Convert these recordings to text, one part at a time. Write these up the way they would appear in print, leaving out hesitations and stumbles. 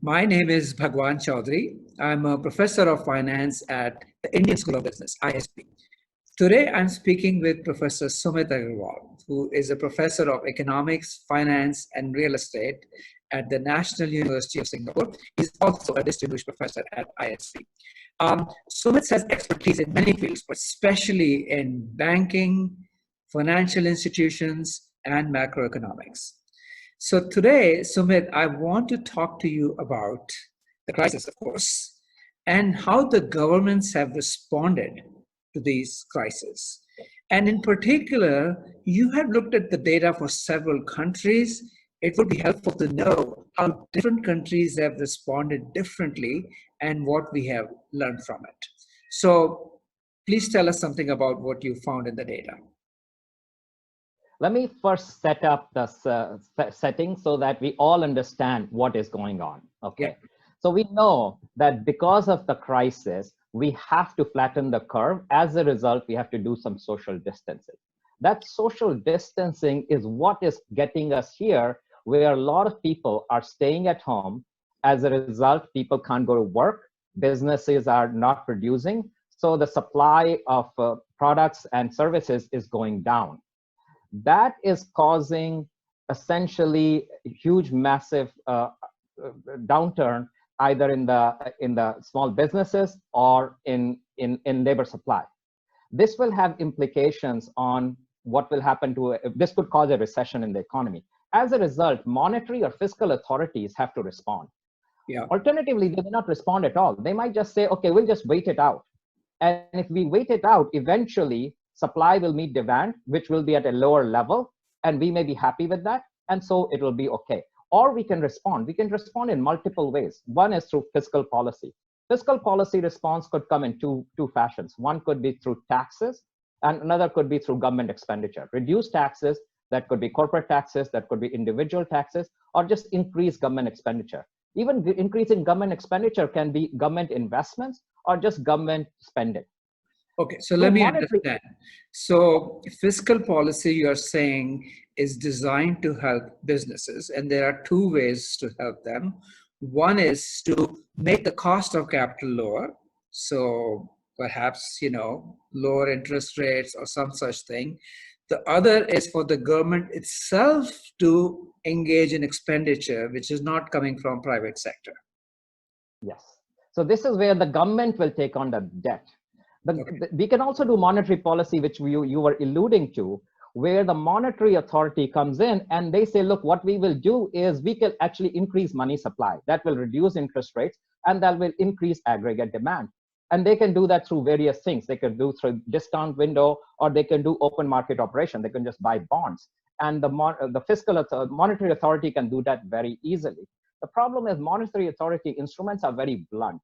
My name is Bhagwan Chaudhary. I'm a professor of finance at the Indian School of Business, ISB. Today, I'm speaking with Professor Sumit Agarwal, who is a professor of economics, finance, and real estate at the National University of Singapore. He's also a distinguished professor at ISB. Sumit has expertise in many fields, but especially in banking, financial institutions, and macroeconomics. So today, Sumit, I want to talk to you about the crisis, of course, and how the governments have responded to these crises. And in particular, you have looked at the data for several countries. It would be helpful to know how different countries have responded differently and what we have learned from it. So please tell us something about what you found in the data. Let me first set up the setting so that we all understand what is going on. Okay. Yeah. So we know that because of the crisis, we have to flatten the curve. As a result, we have to do some social distancing. That social distancing is what is getting us here, where a lot of people are staying at home. As a result, people can't go to work. Businesses are not producing. So the supply of products and services is going down. That is causing essentially huge, massive downturn either in the small businesses or in labor supply. This will have implications on what will happen to this could cause a recession in the economy. As a result, monetary or fiscal authorities have to respond. Yeah. Alternatively, they may not respond at all. They might just say, okay, we'll just wait it out. And if we wait it out, eventually supply will meet demand, which will be at a lower level, and we may be happy with that, and so it will be okay. Or we can respond. We can respond in multiple ways. One is through fiscal policy. Fiscal policy response could come in two fashions. One could be through taxes, and another could be through government expenditure. Reduce taxes, that could be corporate taxes, that could be individual taxes, or just increase government expenditure. Even increasing government expenditure can be government investments or just government spending. Okay, so let me understand. So fiscal policy, you're saying, is designed to help businesses, and there are two ways to help them. One is to make the cost of capital lower. So perhaps, lower interest rates or some such thing. The other is for the government itself to engage in expenditure, which is not coming from private sector. Yes. So this is where the government will take on the debt. We can also do monetary policy, which you were alluding to, where the monetary authority comes in and they say, look, what we will do is we can actually increase money supply. That will reduce interest rates and that will increase aggregate demand. And they can do that through various things. They can do through discount window, or they can do open market operation. They can just buy bonds. And the fiscal monetary authority can do that very easily. The problem is monetary authority instruments are very blunt.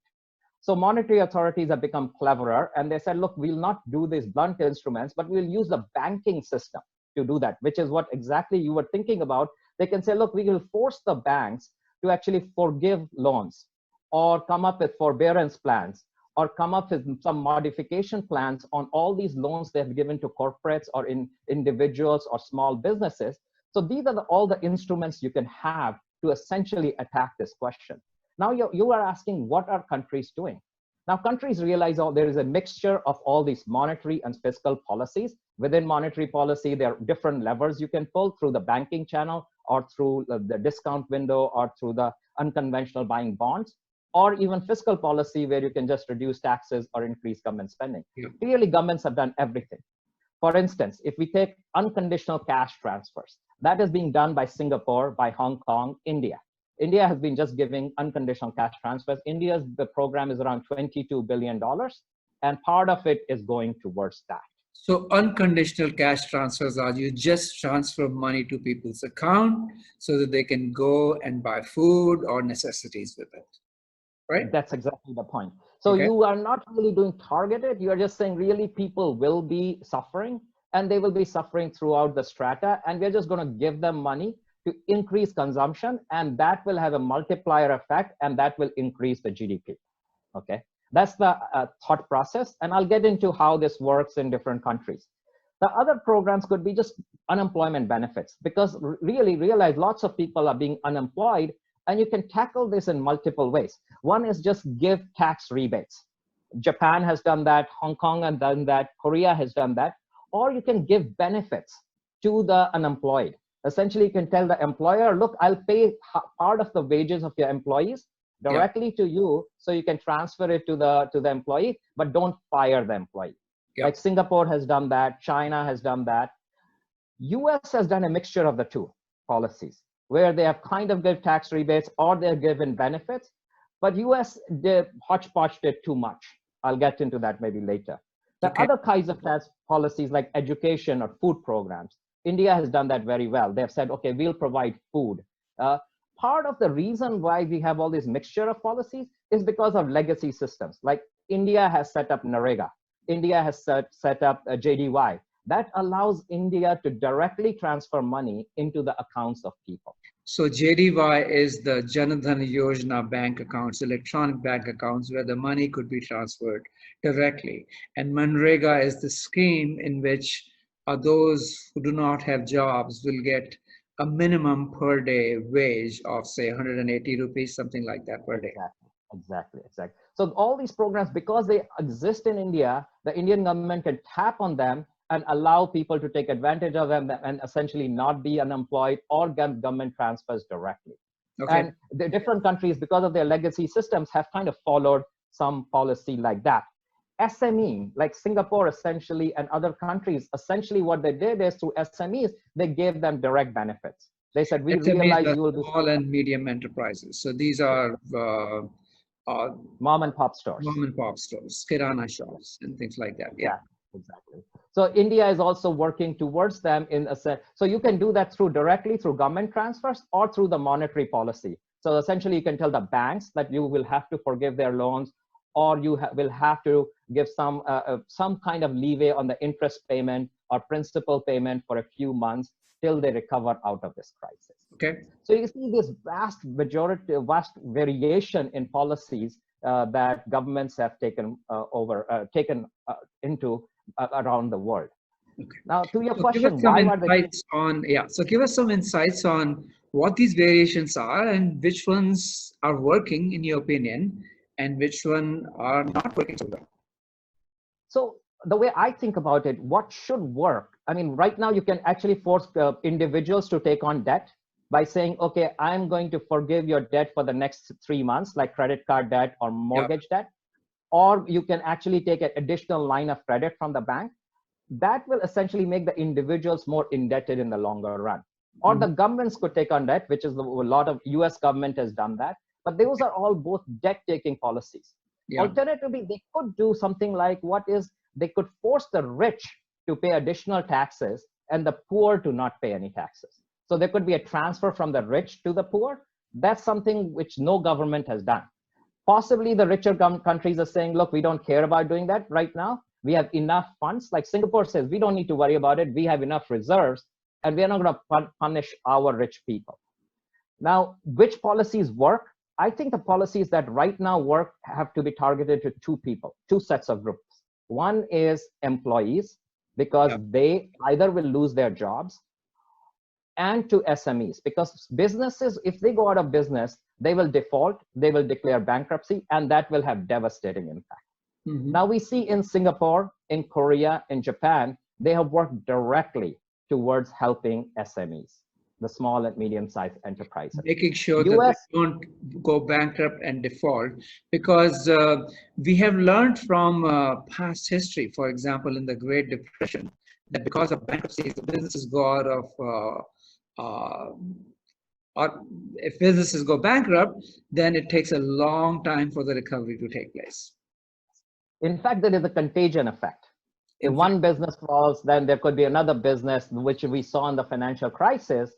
So monetary authorities have become cleverer, and they said, look, we'll not do these blunt instruments, but we'll use the banking system to do that, which is what exactly you were thinking about. They can say, look, we will force the banks to actually forgive loans or come up with forbearance plans or come up with some modification plans on all these loans they have given to corporates or in individuals or small businesses. So these are all the instruments you can have to essentially attack this question. Now you are asking, what are countries doing? Now countries realize there is a mixture of all these monetary and fiscal policies. Within monetary policy, there are different levers you can pull through the banking channel or through the discount window or through the unconventional buying bonds, or even fiscal policy where you can just reduce taxes or increase government spending. Yeah. Clearly, governments have done everything. For instance, if we take unconditional cash transfers, that is being done by Singapore, by Hong Kong, India. India has been just giving unconditional cash transfers. The program is around $22 billion, and part of it is going towards that. So unconditional cash transfers are you just transfer money to people's account so that they can go and buy food or necessities with it, right? That's exactly the point. So okay. You are not really doing targeted. You are just saying really people will be suffering, and they will be suffering throughout the strata, and we're just going to give them money to increase consumption, and that will have a multiplier effect, and that will increase the GDP. Okay, that's the thought process, and I'll get into how this works in different countries. The other programs could be just unemployment benefits, because really realize lots of people are being unemployed, And you can tackle this in multiple ways. One is just give tax rebates. Japan has done that, Hong Kong has done that, Korea has done that. Or you can give benefits to the unemployed. Essentially, you can tell the employer, look, I'll pay part of the wages of your employees directly to you, so you can transfer it to the employee, but don't fire the employee. Like Singapore has done that, China has done that. US has done a mixture of the two policies, where they have kind of give tax rebates or they're given benefits, but US, they hodgepodged it too much. I'll get into that maybe later. The other kinds of tax policies like education or food programs, India has done that very well. They've said, okay, we'll provide food. Part of the reason why we have all this mixture of policies is because of legacy systems. Like India has set up NREGA. India has set up JDY. That allows India to directly transfer money into the accounts of people. So JDY is the Jan Dhan Yojana bank accounts, electronic bank accounts where the money could be transferred directly. And Manrega is the scheme in which those who do not have jobs will get a minimum per day wage of say 180 rupees, something like that per day. Exactly. So all these programs, because they exist in India, the Indian government can tap on them and allow people to take advantage of them and essentially not be unemployed or get government transfers directly. And the different countries, because of their legacy systems, have kind of followed some policy like that. SME, like Singapore essentially, and other countries, essentially what they did is through SMEs, they gave them direct benefits. They said, we realize you will be small and medium enterprises. So these are mom and pop stores, kirana shops and things like that. Yeah, exactly. So India is also working towards them in a sense. So you can do that directly through government transfers or through the monetary policy. So essentially you can tell the banks that you will have to forgive their loans, or you will have to give some kind of leeway on the interest payment or principal payment for a few months till they recover out of this crisis. So you see this vast variation in policies that governments have taken into around the world. Now, to your question, so give us some insights on what these variations are and which ones are working in your opinion and which one are not working so well. So the way I think about it, what should work? I mean, right now you can actually force individuals to take on debt by saying, okay, I'm going to forgive your debt for the next 3 months, like credit card debt or mortgage debt. Or you can actually take an additional line of credit from the bank. That will essentially make the individuals more indebted in the longer run. Or the governments could take on debt, which is a lot of US government has done that. But those are all both debt-taking policies. Alternatively, they could do something like they could force the rich to pay additional taxes and the poor to not pay any taxes. So there could be a transfer from the rich to the poor. That's something which no government has done. Possibly the richer countries are saying, look, we don't care about doing that right now. We have enough funds. Like Singapore says, we don't need to worry about it. We have enough reserves and we're not going to punish our rich people. Now, which policies work? I think the policies that right now work have to be targeted to two sets of groups. One is employees, because they either will lose their jobs, and to SMEs, because businesses, if they go out of business, they will default, they will declare bankruptcy, and that will have devastating impact. Now we see in Singapore, in Korea, in Japan, they have worked directly towards helping SMEs, the small and medium-sized enterprises. Making sure that they don't go bankrupt and default, because we have learned from past history, for example, in the Great Depression, that because of bankruptcies, the businesses go out of or if businesses go bankrupt, then it takes a long time for the recovery to take place. In fact, there is a contagion effect. If one business falls, then there could be another business, which we saw in the financial crisis.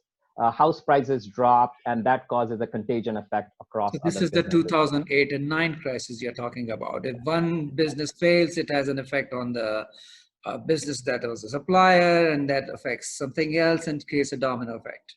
House prices drop, and that causes a contagion effect across. So this is the 2008 and 9 crisis you're talking about. If one business fails, it has an effect on the business that was a supplier, and that affects something else and creates a domino effect.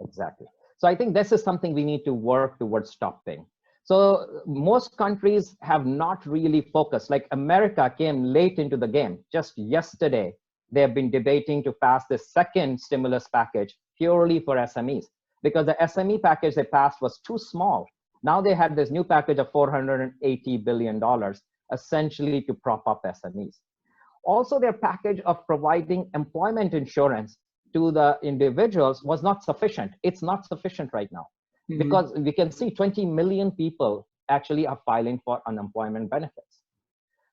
Exactly. So I think this is something we need to work towards stopping. So most countries have not really focused. Like America came late into the game. Just yesterday, they have been debating to pass the second stimulus package purely for SMEs. because the SME package they passed was too small. Now they had this new package of $480 billion, essentially to prop up SMEs. Also, their package of providing employment insurance to the individuals was not sufficient. It's not sufficient right now, because we can see 20 million people actually are filing for unemployment benefits.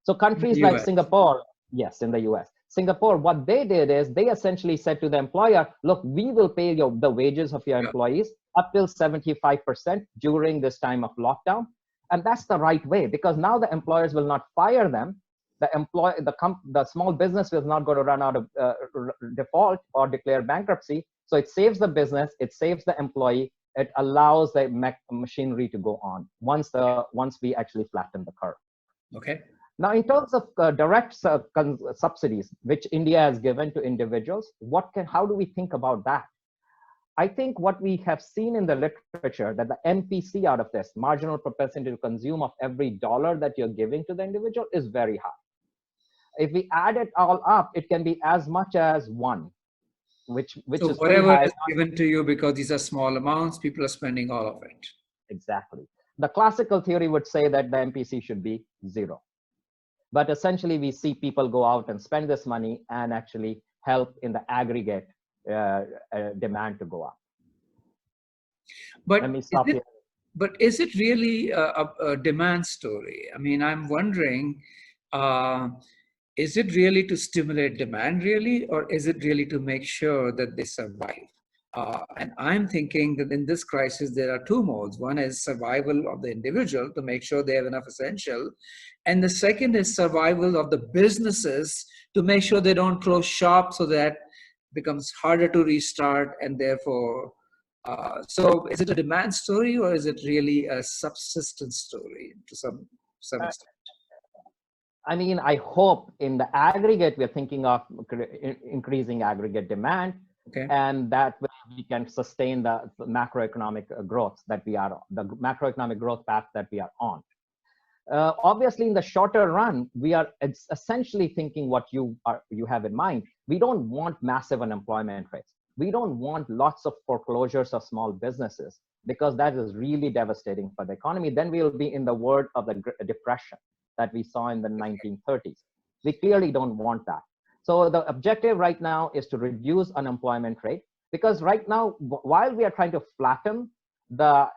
So countries like Singapore, yes, in the US, Singapore, what they did is they essentially said to the employer, look, we will pay the wages of your employees up till 75% during this time of lockdown. And that's the right way, because now the employers will not fire them. The small business is not going to run out of default or declare bankruptcy. So it saves the business, it saves the employee, it allows the machinery to go on once we actually flatten the curve. Okay. Now, in terms of direct subsidies, which India has given to individuals, how do we think about that? I think what we have seen in the literature, that the MPC out of this, marginal propensity to consume of every dollar that you're giving to the individual, is very high. If we add it all up, it can be as much as 1, which so is whatever is given to you, because these are small amounts, people are spending all of it. Exactly. The classical theory would say that the MPC should be 0. But essentially, we see people go out and spend this money and actually help in the aggregate demand to go up. But let me stop here. But is it really a demand story? I mean, I'm wondering, is it really to stimulate demand really, or is it really to make sure that they survive? And I'm thinking that in this crisis, there are 2 modes. One is survival of the individual to make sure they have enough essential. And the second is survival of the businesses to make sure they don't close shop, so that it becomes harder to restart. And therefore, so is it a demand story, or is it really a subsistence story to some extent? I mean, I hope in the aggregate, we're thinking of increasing aggregate demand. Okay. And that way we can sustain the macroeconomic growth that we are, the macroeconomic growth path that we are on. Obviously, in the shorter run, we are essentially thinking what you have in mind. We don't want massive unemployment rates. We don't want lots of foreclosures of small businesses, because that is really devastating for the economy. Then we will be in the world of the depression that we saw in the 1930s. We clearly don't want that. So the objective right now is to reduce unemployment rate, because right now, while we are trying to flatten the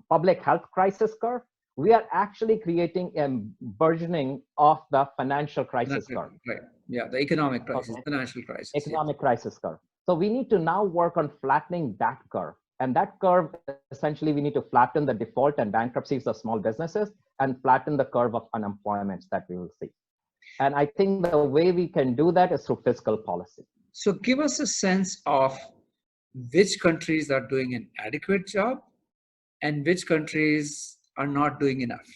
public health crisis curve, we are actually creating a burgeoning of the financial crisis curve. Right. Yeah, the economic crisis, financial crisis. Economic crisis curve. So we need to now work on flattening that curve. And that curve, essentially, we need to flatten the default and bankruptcies of small businesses and flatten the curve of unemployment that we will see. And I think the way we can do that is through fiscal policy. So give us a sense of which countries are doing an adequate job and which countries are not doing enough.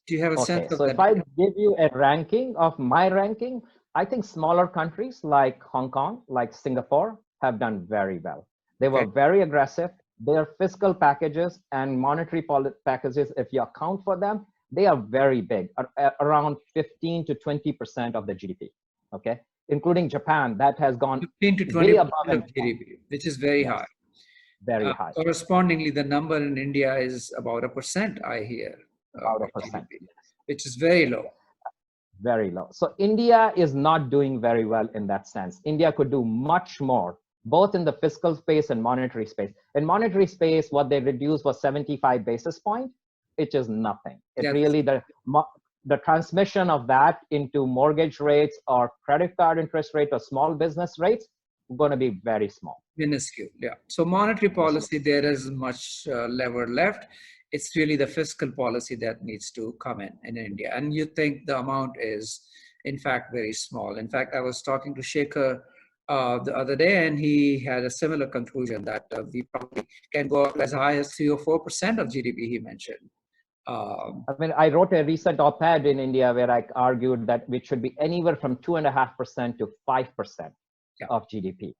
Do you have a sense of that? So if I give you a ranking of my ranking, I think smaller countries like Hong Kong, like Singapore, have done very well. They were very aggressive. Their fiscal packages and monetary packages, if you account for them, they are very big, around 15 to 20% of the GDP, okay? Including Japan, that has gone 15 to 20% of GDP, which is very high. Very high. Correspondingly, the number in India is about 1%, I hear. About 1%. GDP, which is very low. Very low. So India is not doing very well in that sense. India could do much more, both in the fiscal space and monetary space. In monetary space, what they reduced was 75 basis points, which is nothing. It really, the transmission of that into mortgage rates or credit card interest rate or small business rates going to be very small. Minuscule, yeah. So monetary policy, there is much lever left. It's really the fiscal policy that needs to come in India. And you think the amount is, in fact, very small. In fact, I was talking to Shekhar the other day, and he had a similar conclusion that we probably can go up as high as 3 or 4% of GDP, he mentioned. I mean, I wrote a recent op-ed in India where I argued that it should be anywhere from 2.5% to 5% of GDP.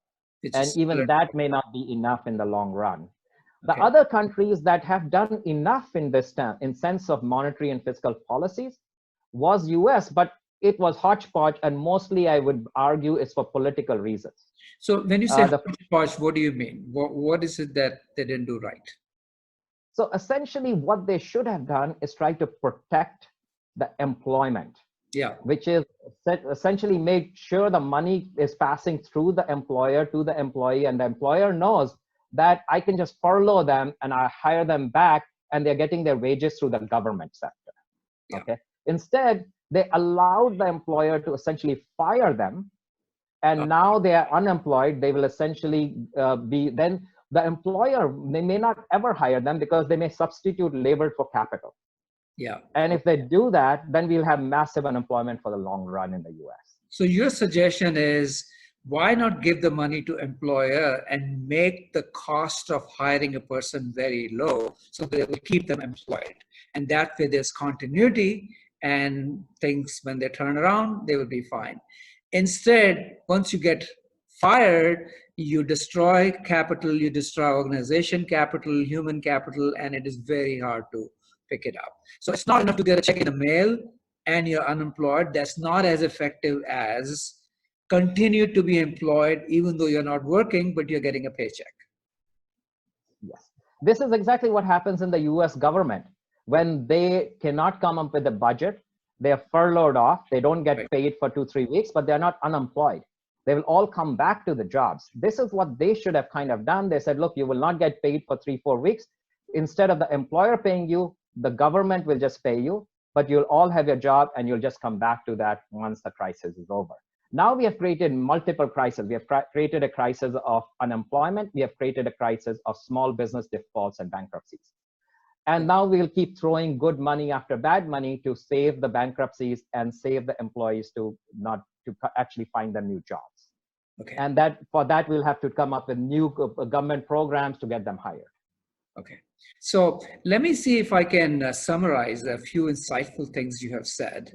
And even that may not be enough in the long run. The other countries that have done enough in this time, in sense of monetary and fiscal policies, was US, but it was hodgepodge, and mostly I would argue it's for political reasons. So when you say The hodgepodge, what do you mean? What is it that they didn't do right? So essentially, what they should have done is try to protect the employment, Yeah. which is essentially make sure the money is passing through the employer to the employee, and the employer knows that I can just furlough them and I hire them back, and they're getting their wages through the government sector. Yeah. Okay. Instead, they allowed the employer to essentially fire them, and now they are unemployed. They will essentially then the employer, they may not ever hire them because they may substitute labor for capital. Yeah. And if they do that, then we'll have massive unemployment for the long run in the US. So your suggestion is, why not give the money to employer and make the cost of hiring a person very low so they will keep them employed? And that way there's continuity, and things, when they turn around, they will be fine. Instead, once you get fired, you destroy capital, you destroy organization capital, human capital, and it is very hard to pick it up. So it's not enough to get a check in the mail and you're unemployed. That's not as effective as continue to be employed even though you're not working, but you're getting a paycheck. Yes. This is exactly what happens in the US government. When they cannot come up with a budget, they're furloughed off. They don't get paid for 2-3 weeks, but they're not unemployed. They will all come back to the jobs. This is what they should have kind of done. They said, look, you will not get paid for 3-4 weeks. Instead of the employer paying you, the government will just pay you, but you'll all have your job and you'll just come back to that once the crisis is over. Now we have created multiple crises. We have created a crisis of unemployment. We have created a crisis of small business defaults and bankruptcies. And now we'll keep throwing good money after bad money to save the bankruptcies and save the employees to actually find them new jobs. Okay. And for that, we'll have to come up with new government programs to get them hired. Okay. So let me see if I can summarize a few insightful things you have said.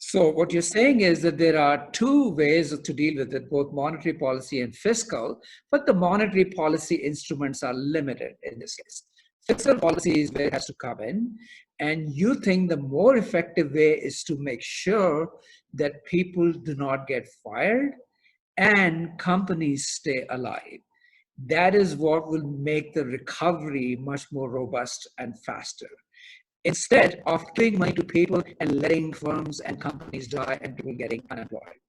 So what you're saying is that there are two ways to deal with it, both monetary policy and fiscal, but the monetary policy instruments are limited in this case. Fiscal policy is where it has to come in, and you think the more effective way is to make sure that people do not get fired and companies stay alive. That is what will make the recovery much more robust and faster, instead of giving money to people and letting firms and companies die and people getting unemployed.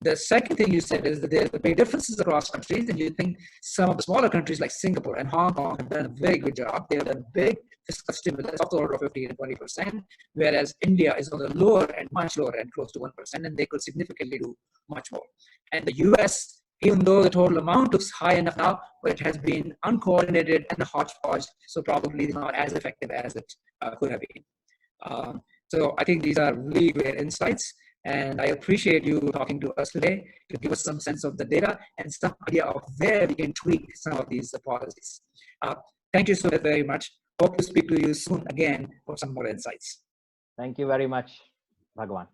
The second thing you said is that there are big differences across countries, and you think some of the smaller countries like Singapore and Hong Kong have done a very good job. They have done big fiscal stimulus of the order of 15 and 20%, whereas India is on the lower and much lower end, close to 1%, and they could significantly do much more. And the US, even though the total amount looks high enough now, but it has been uncoordinated and a hodgepodge, so probably not as effective as it could have been. So I think these are really great insights, and I appreciate you talking to us today to give us some sense of the data and some idea of where we can tweak some of these policies. Thank you so very much. Hope to speak to you soon again for some more insights. Thank you very much, Bhagwan.